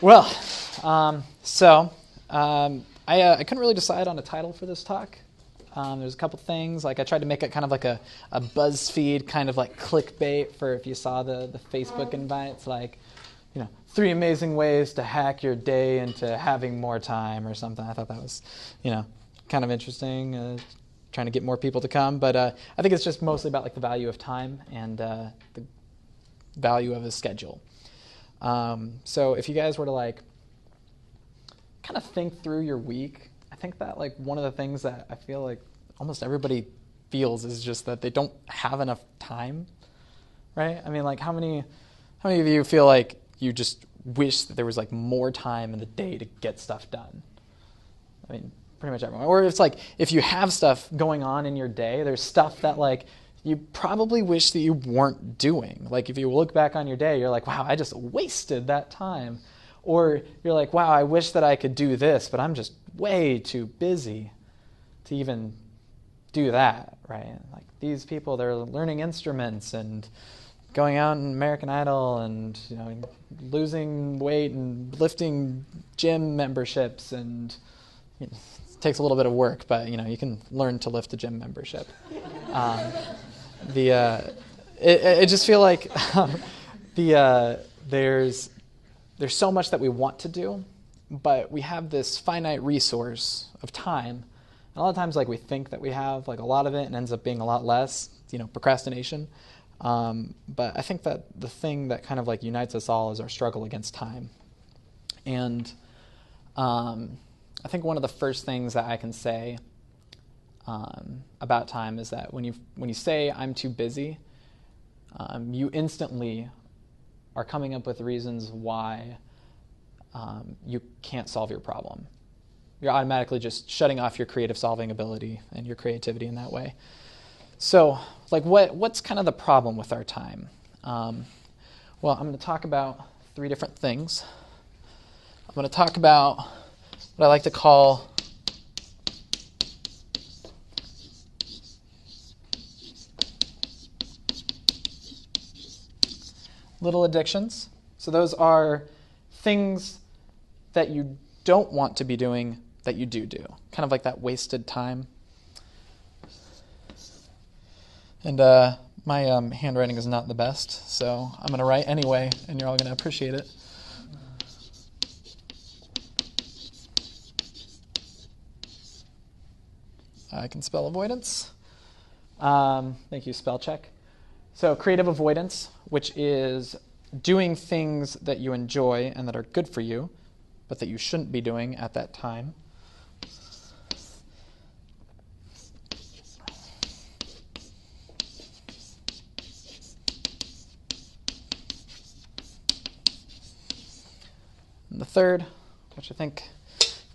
Well, I couldn't really decide on a title for this talk. There's a couple things. Like I tried to make it kind of like a BuzzFeed kind of like clickbait for if you saw the Facebook invites, like, 3 amazing ways to hack your day into having more time or something. I thought that was, kind of interesting, trying to get more people to come. But I think it's just mostly about like the value of time and the value of a schedule. So if you guys were to like kind of think through your week, I think that like one of the things that I feel like almost everybody feels is just that they don't have enough time, right? I mean, like how many of you feel like you just wish that there was like more time in the day to get stuff done? I mean, pretty much everyone. Or it's like if you have stuff going on in your day, there's stuff that like you probably wish that you weren't doing. Like if you look back on your day, you're like, wow, I just wasted that time. Or you're like, wow, I wish that I could do this, but I'm just way too busy to even do that, right? Like these people, they're learning instruments and going out in American Idol and losing weight and lifting gym memberships, and it takes a little bit of work, but you can learn to lift a gym membership. I just feel like there's so much that we want to do, but we have this finite resource of time. And a lot of times, like we think that we have like a lot of it, and ends up being a lot less. Procrastination. But I think that the thing that kind of like unites us all is our struggle against time. And I think one of the first things that I can say about time is that when you say I'm too busy, you instantly are coming up with reasons why you can't solve your problem. You're automatically just shutting off your creative solving ability and your creativity in that way. So, like, what's kind of the problem with our time? Well, I'm going to talk about 3 different things. I'm going to talk about what I like to call little addictions. So those are things that you don't want to be doing that you do. Kind of like that wasted time. And my handwriting is not the best, so I'm going to write anyway, and you're all going to appreciate it. I can spell avoidance. Thank you, spell check. So creative avoidance, which is doing things that you enjoy and that are good for you, but that you shouldn't be doing at that time. And the third, which I think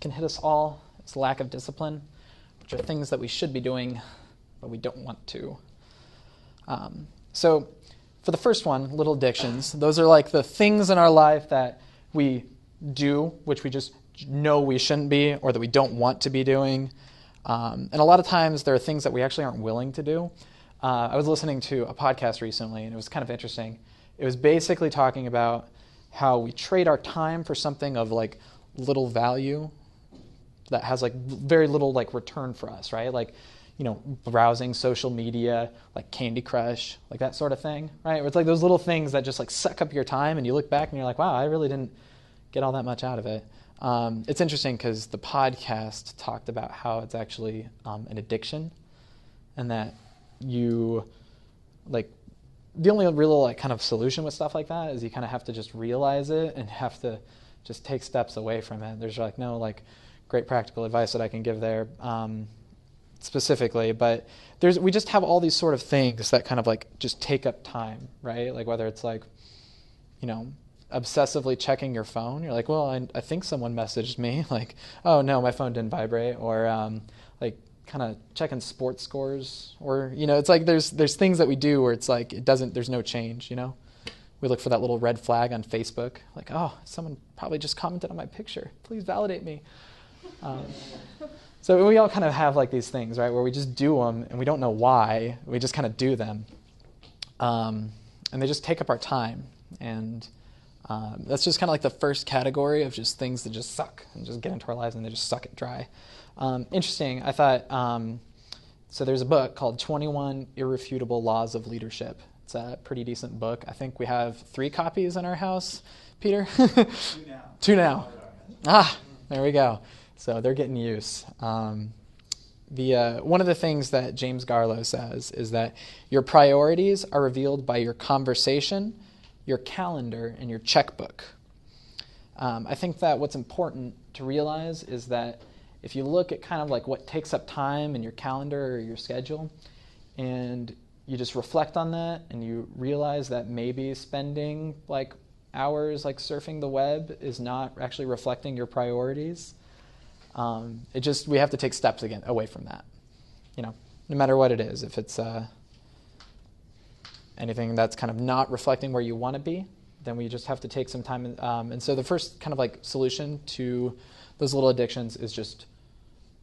can hit us all, is lack of discipline, which are things that we should be doing, but we don't want to. So for the first one, little addictions, those are like the things in our life that we do, which we just know we shouldn't be, or that we don't want to be doing. And a lot of times there are things that we actually aren't willing to do. I was listening to a podcast recently, and it was kind of interesting. It was basically talking about how we trade our time for something of like little value that has like very little like return for us, right? Like, browsing social media, like Candy Crush, like that sort of thing, right? Where it's like those little things that just like suck up your time, and you look back and you're like, wow, I really didn't get all that much out of it. It's interesting because the podcast talked about how it's actually an addiction, and that you like the only real like kind of solution with stuff like that is you kind of have to just realize it and have to just take steps away from it. There's like no like great practical advice that I can give there specifically, but we just have all these sort of things that kind of like just take up time, right? Like whether it's like, obsessively checking your phone. You're like, well, I think someone messaged me. Like, oh no, my phone didn't vibrate. Or like kind of checking sports scores. Or it's like there's things that we do where it's like there's no change. We look for that little red flag on Facebook. Like, oh, someone probably just commented on my picture. Please validate me. So we all kind of have like these things, right, where we just do them and we don't know why. We just kind of do them, and they just take up our time. And That's just kind of like the first category of just things that just suck and just get into our lives and they just suck it dry. Interesting, I thought, so there's a book called 21 Irrefutable Laws of Leadership. It's a pretty decent book. I think we have 3 copies in our house, Peter? 2 now. There we go. So they're getting use. One of the things that James Garlow says is that your priorities are revealed by your conversation, your calendar, and your checkbook. I think that what's important to realize is that if you look at kind of like what takes up time in your calendar or your schedule, and you just reflect on that, and you realize that maybe spending like hours like surfing the web is not actually reflecting your priorities, we have to take steps again away from that. No matter what it is, if it's anything that's kind of not reflecting where you want to be, then we just have to take some time. And so the first kind of like solution to those little addictions is just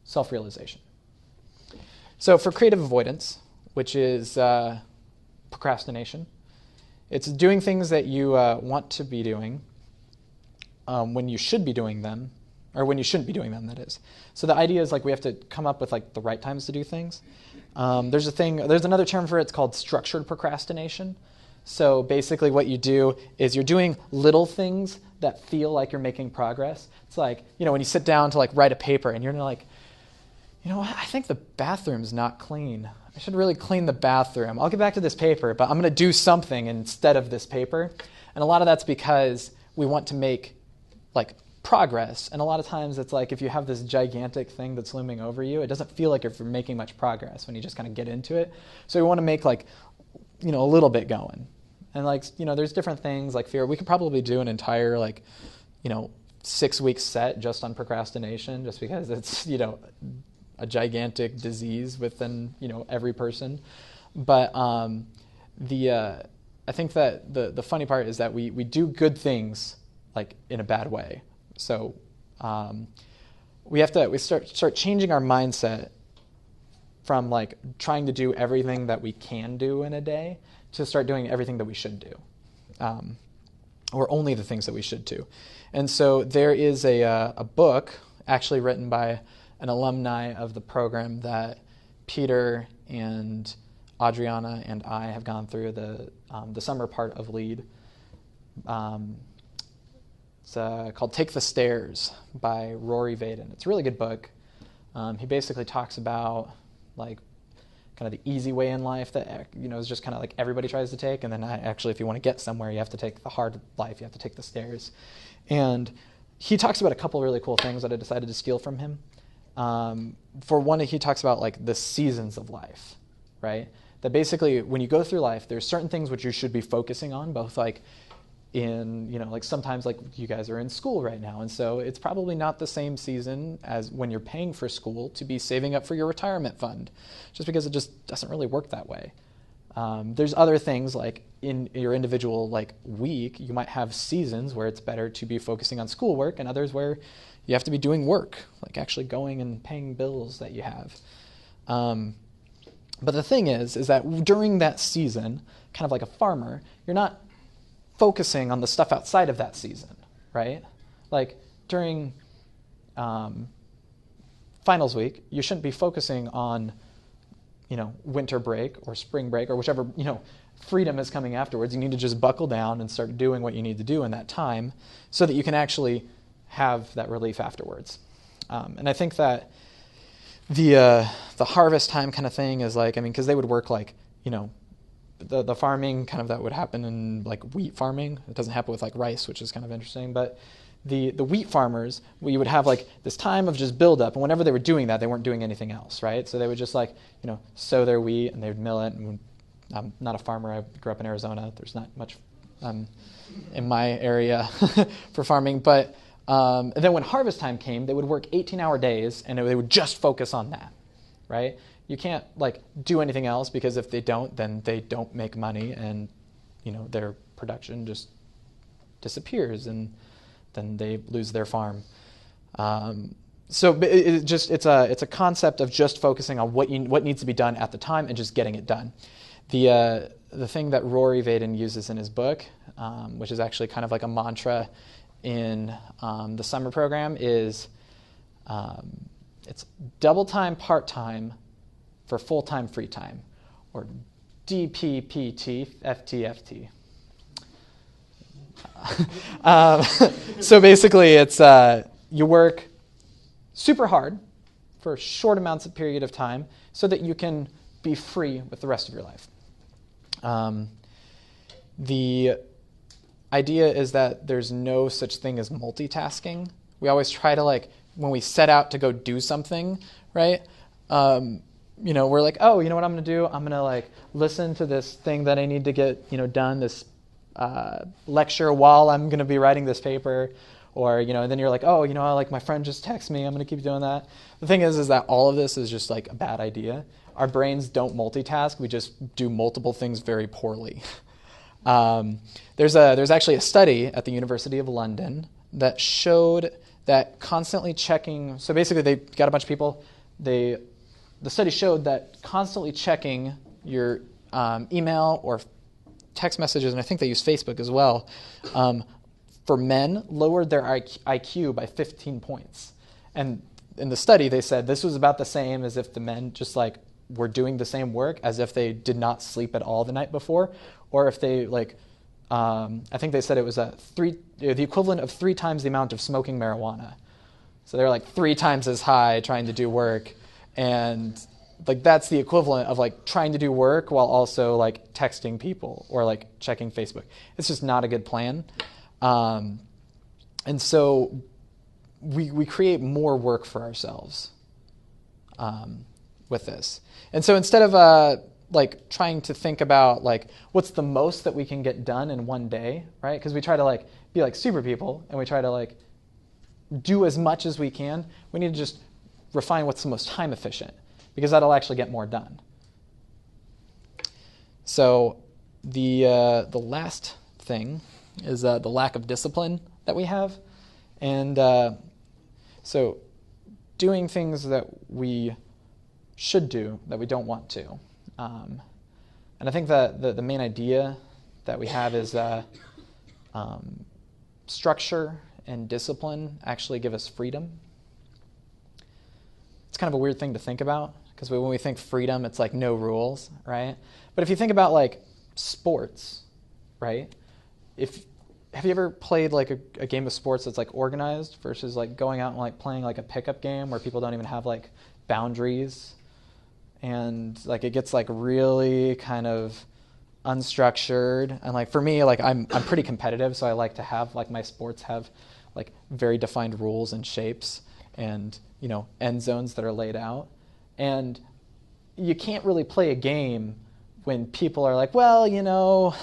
self-realization. So for creative avoidance, which is procrastination, it's doing things that you want to be doing when you should be doing them, or when you shouldn't be doing them, that is. So the idea is like we have to come up with like the right times to do things. There's another term for it. It's called structured procrastination. So basically what you do is you're doing little things that feel like you're making progress. It's like, when you sit down to like write a paper and you're like, I think the bathroom's not clean. I should really clean the bathroom. I'll get back to this paper, but I'm going to do something instead of this paper. And a lot of that's because we want to make like progress. And a lot of times it's like if you have this gigantic thing that's looming over you, it doesn't feel like you're making much progress when you just kind of get into it. So we want to make like, a little bit going. And like, there's different things like fear. We could probably do an entire 6-week set just on procrastination, just because it's, a gigantic disease within, every person. But I think that the funny part is that we do good things like in a bad way. So we start changing our mindset from like trying to do everything that we can do in a day to start doing everything that we should do, or only the things that we should do. And so there is a book actually written by an alumni of the program that Peter and Adriana and I have gone through the summer part of Lead. It's called Take the Stairs by Rory Vaden. It's a really good book. He basically talks about like kind of the easy way in life that is just kind of like everybody tries to take, and then actually if you want to get somewhere, you have to take the hard life. You have to take the stairs. And he talks about a couple really cool things that I decided to steal from him. For one, he talks about like the seasons of life, right? That basically when you go through life, there's certain things which you should be focusing on, both like in, like sometimes like you guys are in school right now. And so it's probably not the same season as when you're paying for school to be saving up for your retirement fund, just because it just doesn't really work that way. There's other things like in your individual like week, you might have seasons where it's better to be focusing on schoolwork, and others where you have to be doing work, like actually going and paying bills that you have. But the thing is that during that season, kind of like a farmer, you're not focusing on the stuff outside of that season, right? Like during finals week, you shouldn't be focusing on, winter break or spring break or whichever, freedom is coming afterwards. You need to just buckle down and start doing what you need to do in that time so that you can actually have that relief afterwards. And I think that the harvest time kind of thing is like, because they would work like, the farming kind of that would happen in like wheat farming. It doesn't happen with like rice, which is kind of interesting. But the wheat farmers, we would have like this time of just build up, and whenever they were doing that, they weren't doing anything else, right? So they would just like, sow their wheat and they would mill it. And I'm not a farmer. I grew up in Arizona. There's not much in my area for farming. But and then when harvest time came, they would work 18-hour days, and they would just focus on that, right? You can't like do anything else, because if they don't, then they don't make money, and their production just disappears, and then they lose their farm. So it's a concept of just focusing on what needs to be done at the time and just getting it done. the thing that Rory Vaden uses in his book, which is actually kind of like a mantra in the summer program, is it's double time, part time for full time, free time, or DPPT, FTFT. So basically, it's you work super hard for short amounts of period of time so that you can be free with the rest of your life. The idea is that there's no such thing as multitasking. We always try to, like, when we set out to go do something, right? We're like, oh, you know what I'm going to do? I'm going to, like, listen to this thing that I need to get, done, this lecture while I'm going to be writing this paper. Or, and then you're like, oh, like my friend just texted me, I'm going to keep doing that. The thing is that all of this is just like a bad idea. Our brains don't multitask. We just do multiple things very poorly. There's actually a study at the University of London that showed that constantly checking, so basically they got a bunch of people, the study showed that constantly checking your email or text messages, and I think they use Facebook as well, for men lowered their IQ by 15 points. And in the study, they said this was about the same as if the men just like were doing the same work as if they did not sleep at all the night before, or if they I think they said it was the equivalent of 3 times the amount of smoking marijuana. So they're like 3 times as high trying to do work, and like that's the equivalent of like trying to do work while also like texting people or like checking Facebook. It's just not a good plan. And so we create more work for ourselves with this. And so instead of like trying to think about like what's the most that we can get done in one day, right? Because we try to like be like super people and we try to like do as much as we can. We need to just refine what's the most time efficient, because that'll actually get more done. So the last thing is the lack of discipline that we have. And so doing things that we should do that we don't want to. And I think that the main idea that we have is structure and discipline actually give us freedom. It's kind of a weird thing to think about, because when we think freedom, it's like no rules, right? But if you think about like sports, right? Have you ever played like a game of sports that's like organized versus like going out and like playing like a pickup game where people don't even have like boundaries, and like it gets like really kind of unstructured? And like for me, like I'm pretty competitive, so I like to have like my sports have like very defined rules and shapes and end zones that are laid out. And you can't really play a game when people are like, well,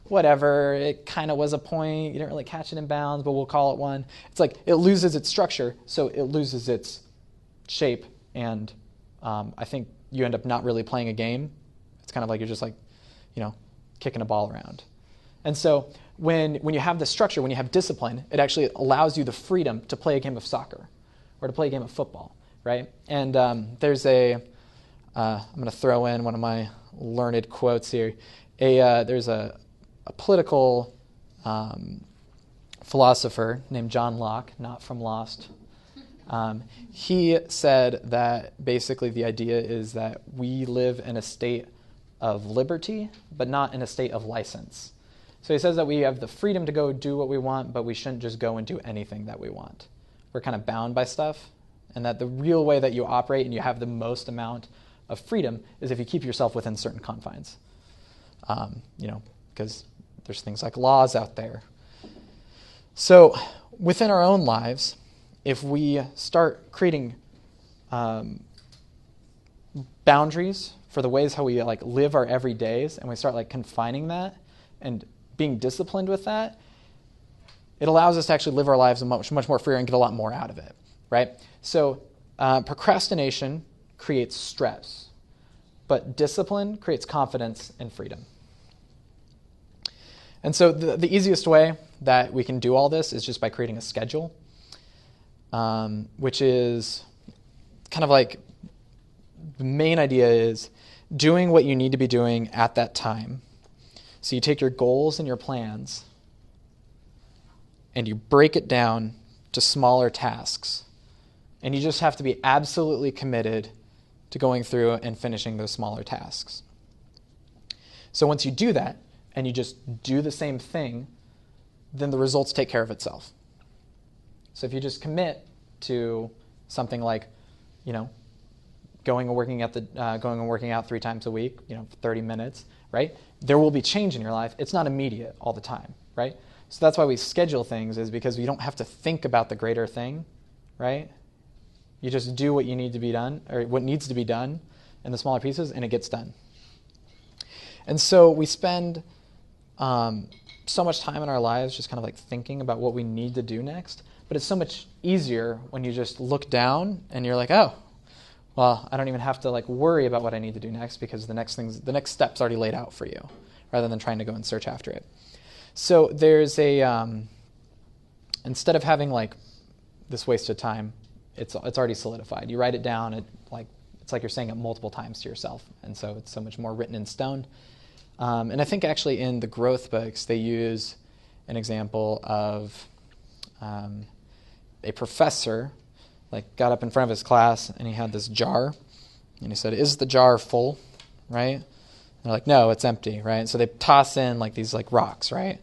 whatever, it kind of was a point, you didn't really catch it in bounds, but we'll call it one. It's like it loses its structure, so it loses its shape, and I think you end up not really playing a game. It's kind of like you're just like, kicking a ball around. And so when you have the structure, when you have discipline, it actually allows you the freedom to play a game of soccer or to play a game of football, right? And there's I'm going to throw in one of my learned quotes here. There's a political philosopher named John Locke, not from Lost. He said that basically the idea is that we live in a state of liberty, but not in a state of license. So he says that we have the freedom to go do what we want, but we shouldn't just go and do anything that we want. We're kind of bound by stuff, and that the real way that you operate and you have the most amount of freedom is if you keep yourself within certain confines. Because there's things like laws out there. So within our own lives, if we start creating boundaries for the ways how we like live our everydays, and we start like confining that and being disciplined with that, it allows us to actually live our lives much more freer and get a lot more out of it, right? So procrastination creates stress, but discipline creates confidence and freedom. And so the easiest way that we can do all this is just by creating a schedule, which is kind of like the main idea is doing what you need to be doing at that time So you take your goals and your plans and you break it down to smaller tasks. And you just have to be absolutely committed to going through and finishing those smaller tasks. So once you do that and you just do the same thing, then the results take care of itself. So if you just commit to something like, going and working out 3 times a week, for 30 minutes, right? There will be change in your life. It's not immediate all the time, right? So that's why we schedule things, is because you don't have to think about the greater thing, right? You just do what you need to be done, or what needs to be done in the smaller pieces, and it gets done. And so we spend so much time in our lives just kind of like thinking about what we need to do next, but it's so much easier when you just look down and you're like, oh, well, I don't even have to worry about what I need to do next, because the next step's already laid out for you, rather than trying to go and search after it. So there's instead of having this wasted time, it's already solidified. You write it down, it's like you're saying it multiple times to yourself, and so it's so much more written in stone. And I think actually in the growth books they use an example of a professor got up in front of his class and he had this jar, and he said, "Is the jar full?" Right? And they're like, "No, it's empty." Right? So they toss in these rocks, right?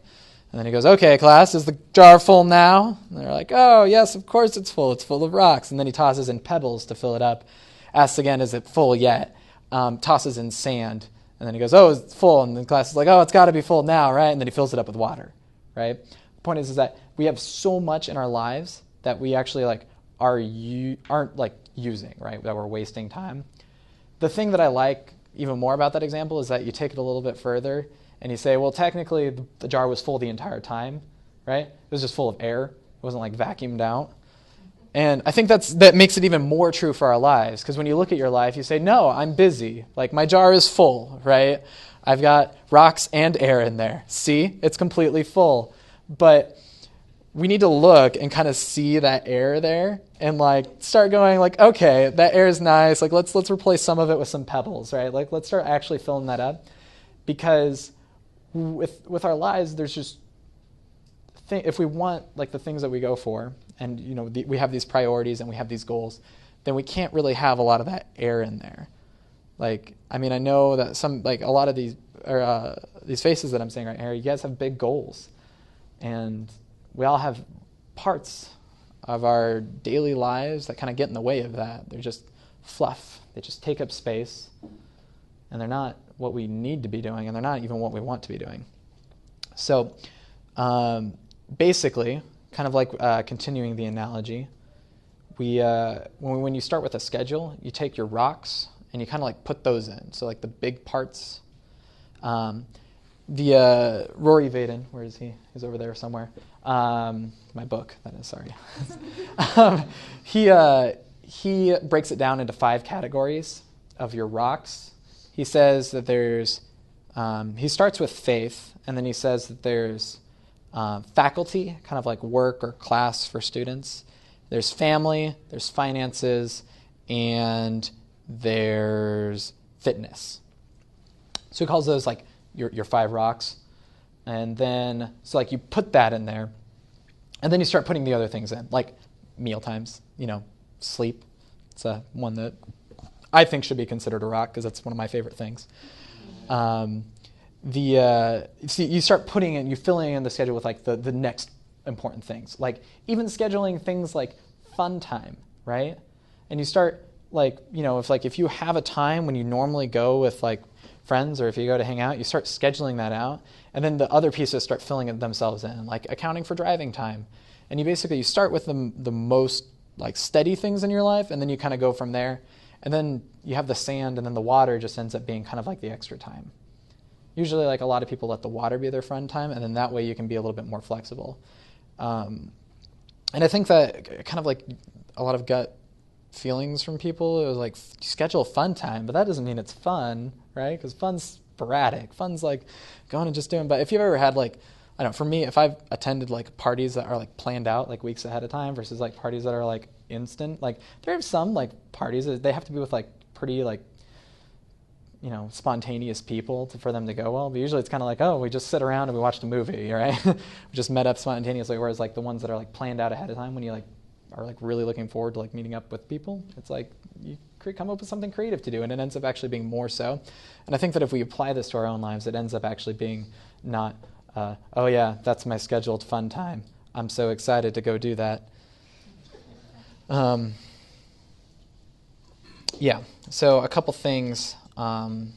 And then he goes, "Okay, class, is the jar full now?" And they're like, "Oh, yes, of course it's full. It's full of rocks." And then he tosses in pebbles to fill it up. Asks again, "Is it full yet?" Tosses in sand. And then he goes, "Oh, it's full." And the class is like, "Oh, it's got to be full now, right?" And then he fills it up with water, right? The point is that we have so much in our lives that we actually aren't using, right? That we're wasting time. The thing that I like even more about that example is that you take it a little bit further and you say, well, technically the jar was full the entire time, right? It was just full of air. It wasn't vacuumed out. And I think that makes it even more true for our lives, because when you look at your life, you say, no, I'm busy. My jar is full, right? I've got rocks and air in there. See? It's completely full. But we need to look and kind of see that air there and start going okay, that air is nice. Let's replace some of it with some pebbles, right? Let's start actually filling that up, because with our lives, there's just if we want the things that we go for, and we have these priorities and we have these goals, then we can't really have a lot of that air in there. I know that a lot of these faces that I'm seeing right here, you guys have big goals, and we all have parts of our daily lives that kind of get in the way of that. They're just fluff. They just take up space, and they're not what we need to be doing, and they're not even what we want to be doing. So basically, kind of continuing the analogy, when you start with a schedule, you take your rocks and you kind of put those in. So the big parts. Rory Vaden, where is he? He's over there somewhere. My book, that is, sorry. He breaks it down into 5 categories of your rocks. He says that there's, he starts with faith, and then he says that there's faculty, kind of like work or class for students. There's family, there's finances, and there's fitness. So he calls those your 5 rocks. And then, so you put that in there, and then you start putting the other things in, meal times, sleep. It's one that I think should be considered a rock, because that's one of my favorite things. You start putting in, you filling in the schedule with the next important things, even scheduling things like fun time, right? And you start if you have a time when you normally go with friends, or if you go to hang out, you start scheduling that out, and then the other pieces start filling themselves in, accounting for driving time. And you start with the most steady things in your life, and then you kind of go from there. And then you have the sand, and then the water just ends up being kind of the extra time. Usually a lot of people let the water be their fun time, and then that way you can be a little bit more flexible. And I think that kind of a lot of gut feelings from people, it was schedule fun time, but that doesn't mean it's fun, right? Because fun's sporadic. Fun's going and just doing. But if you've ever had I don't know, for me, if I've attended parties that are planned out weeks ahead of time versus parties that are instant, there are some parties that they have to be with pretty spontaneous people for them to go well. But usually it's kind of like, oh, we just sit around and we watched a movie, right? We just met up spontaneously. Whereas like the ones that are like planned out ahead of time, when you like are like really looking forward to like meeting up with people, it's like you come up with something creative to do, and it ends up actually being more so. And I think that if we apply this to our own lives, it ends up actually being not, oh yeah, that's my scheduled fun time. I'm so excited to go do that. Yeah, so a couple things to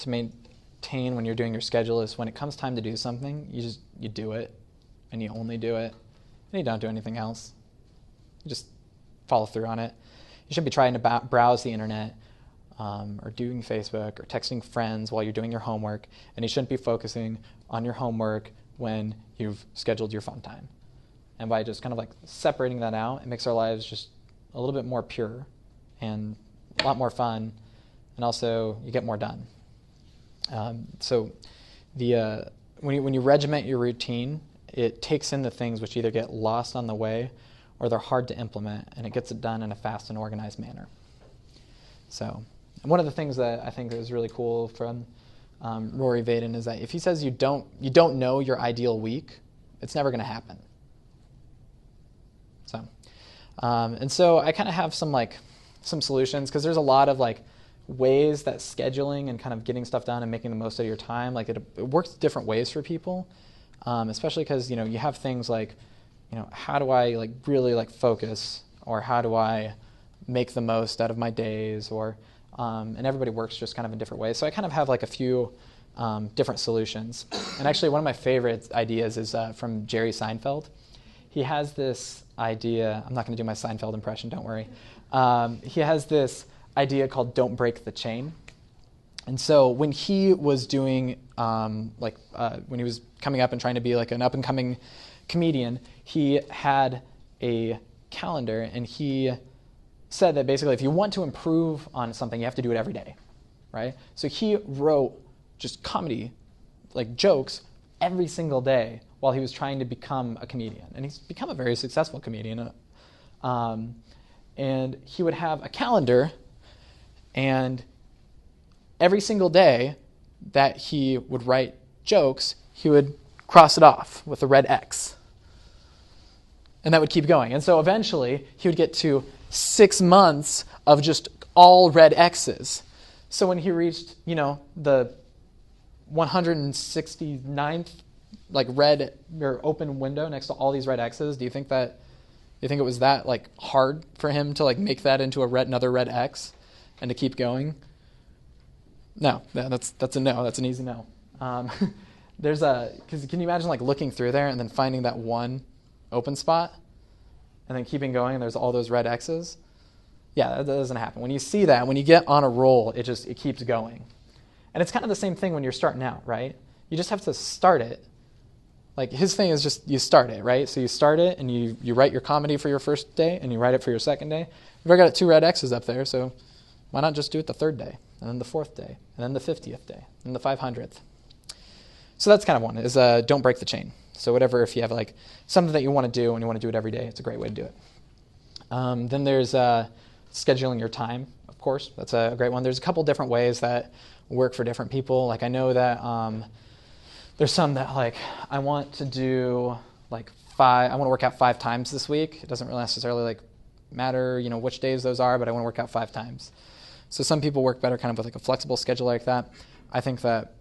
maintain when you're doing your schedule is when it comes time to do something, you do it, and you only do it, and you don't do anything else. You just follow through on it. You shouldn't be trying to browse the internet or doing Facebook or texting friends while you're doing your homework, and you shouldn't be focusing on your homework when you've scheduled your fun time. And by just kind of like separating that out, it makes our lives just a little bit more pure and a lot more fun, and also you get more done. So when you regiment your routine, it takes in the things which either get lost on the way or they're hard to implement, and it gets it done in a fast and organized manner. So one of the things that I think is really cool from Rory Vaden is that if he says you don't know your ideal week, it's never going to happen. So, and so I kind of have some solutions, because there's a lot of like ways that scheduling and kind of getting stuff done and making the most out of your time, like it works different ways for people, especially because you have things like how do I like really like focus, or how do I make the most out of my days, or and everybody works just kind of in different ways. So I kind of have like a few different solutions. And actually one of my favorite ideas is from Jerry Seinfeld. He has this idea, I'm not going to do my Seinfeld impression, don't worry. He has this idea called don't break the chain. And so when he was doing, when he was coming up and trying to be like an up-and-coming comedian, he had a calendar, and he said that basically if you want to improve on something, you have to do it every day, right? So he wrote just comedy, like jokes, every single day while he was trying to become a comedian. And he's become a very successful comedian. And he would have a calendar, and every single day that he would write jokes, he would cross it off with a red X. And that would keep going. And so eventually he would get to 6 months of just all red X's. So when he reached, the 169th like red or open window next to all these red X's, do you think it was that like hard for him to like make that into another red X and to keep going? No, that's a no. That's an easy no. Because can you imagine like looking through there and then finding that one open spot and then keeping going and there's all those red X's? Yeah, that doesn't happen. When you see that, when you get on a roll, it keeps going. And it's kind of the same thing when you're starting out, right? You just have to start it. Like his thing is just you start it, right? So you start it and you write your comedy for your first day and you write it for your second day. You've already got 2 red X's up there, so why not just do it the 3rd day, and then the 4th day, and then the 50th day, and the 500th. So that's kind of one, is don't break the chain. So whatever, if you have like something that you want to do and you want to do it every day, it's a great way to do it. Then there's scheduling your time, of course. That's a great one. There's a couple different ways that work for different people. Like I know that there's some that like I want to do like I want to work out 5 times this week. It doesn't really necessarily like matter, which days those are, but I want to work out 5 times. So some people work better kind of with like a flexible schedule like that. I think that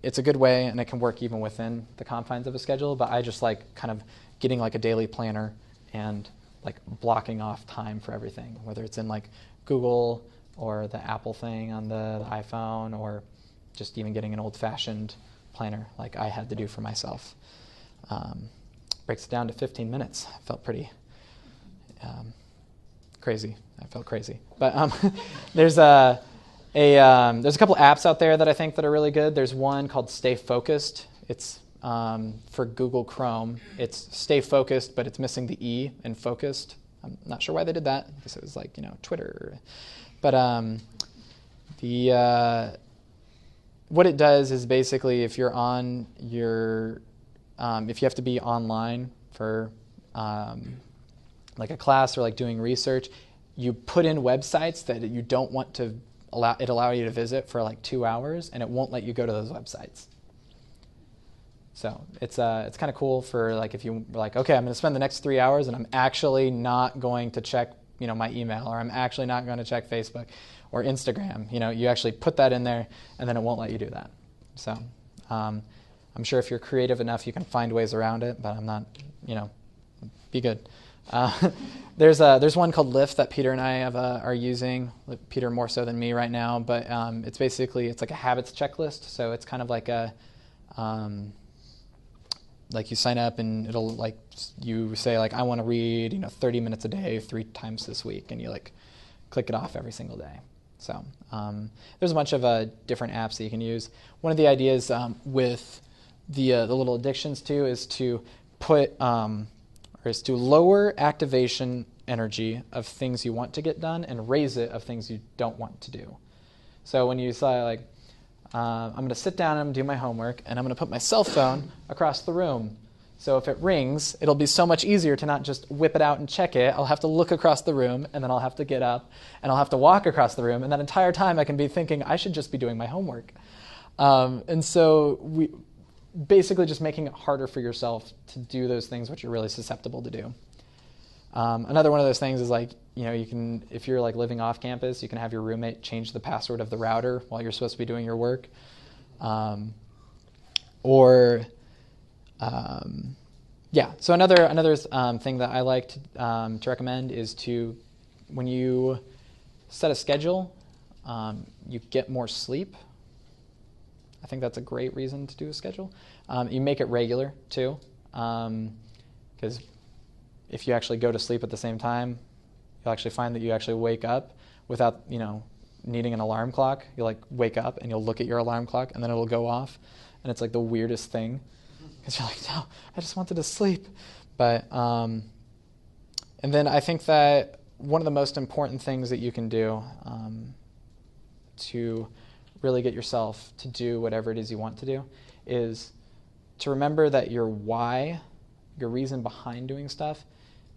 it's a good way, and it can work even within the confines of a schedule, but I just like kind of getting like a daily planner and like blocking off time for everything, whether it's in like Google or the Apple thing on the iPhone, or just even getting an old-fashioned planner like I had to do for myself. Breaks it down to 15 minutes. I felt pretty crazy. I felt crazy. But there's a couple apps out there that I think that are really good. There's one called Stay Focused. It's for Google Chrome. It's Stay Focused, but it's missing the E in focused. I'm not sure why they did that, because it was like, Twitter. But what it does is basically if you're on your, if you have to be online for like a class or like doing research, you put in websites that you don't want to allow you to visit for like 2 hours, and it won't let you go to those websites. So it's kind of cool for like if you were like, okay, I'm going to spend the next 3 hours and I'm actually not going to check my email, or I'm actually not going to check Facebook or Instagram. You actually put that in there, and then it won't let you do that. So I'm sure if you're creative enough, you can find ways around it, but I'm not, be good. There's one called Lift that Peter and I are using. Peter more so than me right now, but it's like a habits checklist. So it's kind of like like you sign up and it'll like you say like I want to read 30 minutes a day 3 times this week, and you like click it off every single day. So there's a bunch of different apps that you can use. One of the ideas with the little addictions too is to lower activation energy of things you want to get done and raise it of things you don't want to do. So when you say like, I'm going to sit down and I'm going to do my homework, and I'm going to put my cell phone across the room. So if it rings, it'll be so much easier to not just whip it out and check it. I'll have to look across the room, and then I'll have to get up, and I'll have to walk across the room. And that entire time I can be thinking, I should just be doing my homework. And so we basically just making it harder for yourself to do those things which you're really susceptible to do. Another one of those things is like, you can, if you're like living off campus, you can have your roommate change the password of the router while you're supposed to be doing your work. So another thing that I like to recommend is when you set a schedule, you get more sleep. I think that's a great reason to do a schedule. You make it regular too, because if you actually go to sleep at the same time, you'll actually find that you actually wake up without needing an alarm clock. You'll like wake up and you'll look at your alarm clock, and then it'll go off, and it's like the weirdest thing because you're like, no, I just wanted to sleep. But and then I think that one of the most important things that you can do to really get yourself to do whatever it is you want to do is to remember that your why, your reason behind doing stuff,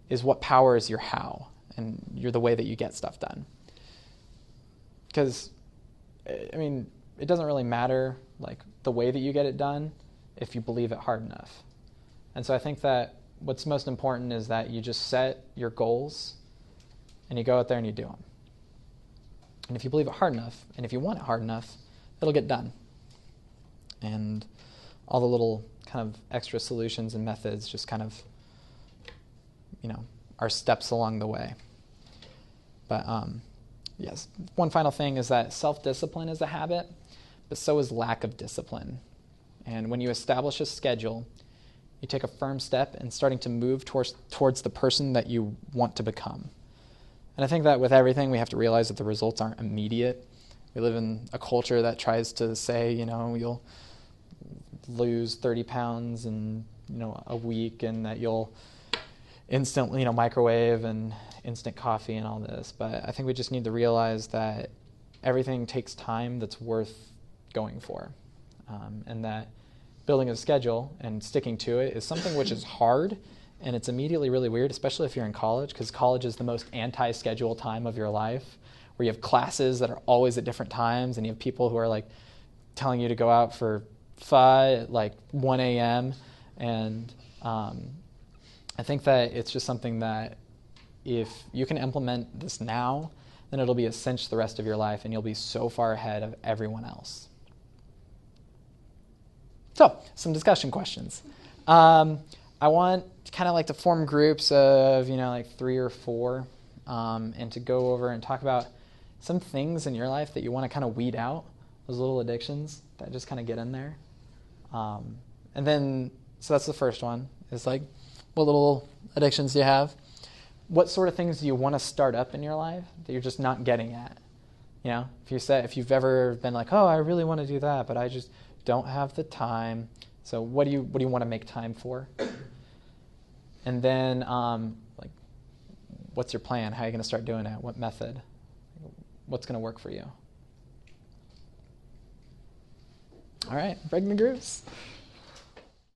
is what powers your how, and you're the way that you get stuff done. Because, it doesn't really matter like the way that you get it done if you believe it hard enough. And so I think that what's most important is that you just set your goals and you go out there and you do them. And if you believe it hard enough, and if you want it hard enough, it'll get done. And all the little kind of extra solutions and methods just kind of, are steps along the way. But yes, one final thing is that self-discipline is a habit, but so is lack of discipline. And when you establish a schedule, you take a firm step in starting to move towards the person that you want to become. And I think that with everything, we have to realize that the results aren't immediate. We live in a culture that tries to say, you'll lose 30 pounds in, a week, and that you'll instantly, microwave and instant coffee and all this. But I think we just need to realize that everything takes time that's worth going for. And that building a schedule and sticking to it is something which is hard, and it's immediately really weird, especially if you're in college, because college is the most anti-schedule time of your life, where you have classes that are always at different times, and you have people who are like telling you to go out for pho at like 1 a.m. And I think that it's just something that if you can implement this now, then it'll be a cinch the rest of your life, and you'll be so far ahead of everyone else. So, some discussion questions. I want kind of like to form groups of, like 3 or 4, and to go over and talk about some things in your life that you want to kind of weed out, those little addictions that just kind of get in there. And then, so that's the first one, is like, what little addictions do you have? What sort of things do you want to start up in your life that you're just not getting at? If you've ever been like, oh, I really want to do that, but I just don't have the time. So what do you want to make time for? And then, what's your plan? How are you going to start doing it? What method? What's going to work for you? All right, breaking the grooves.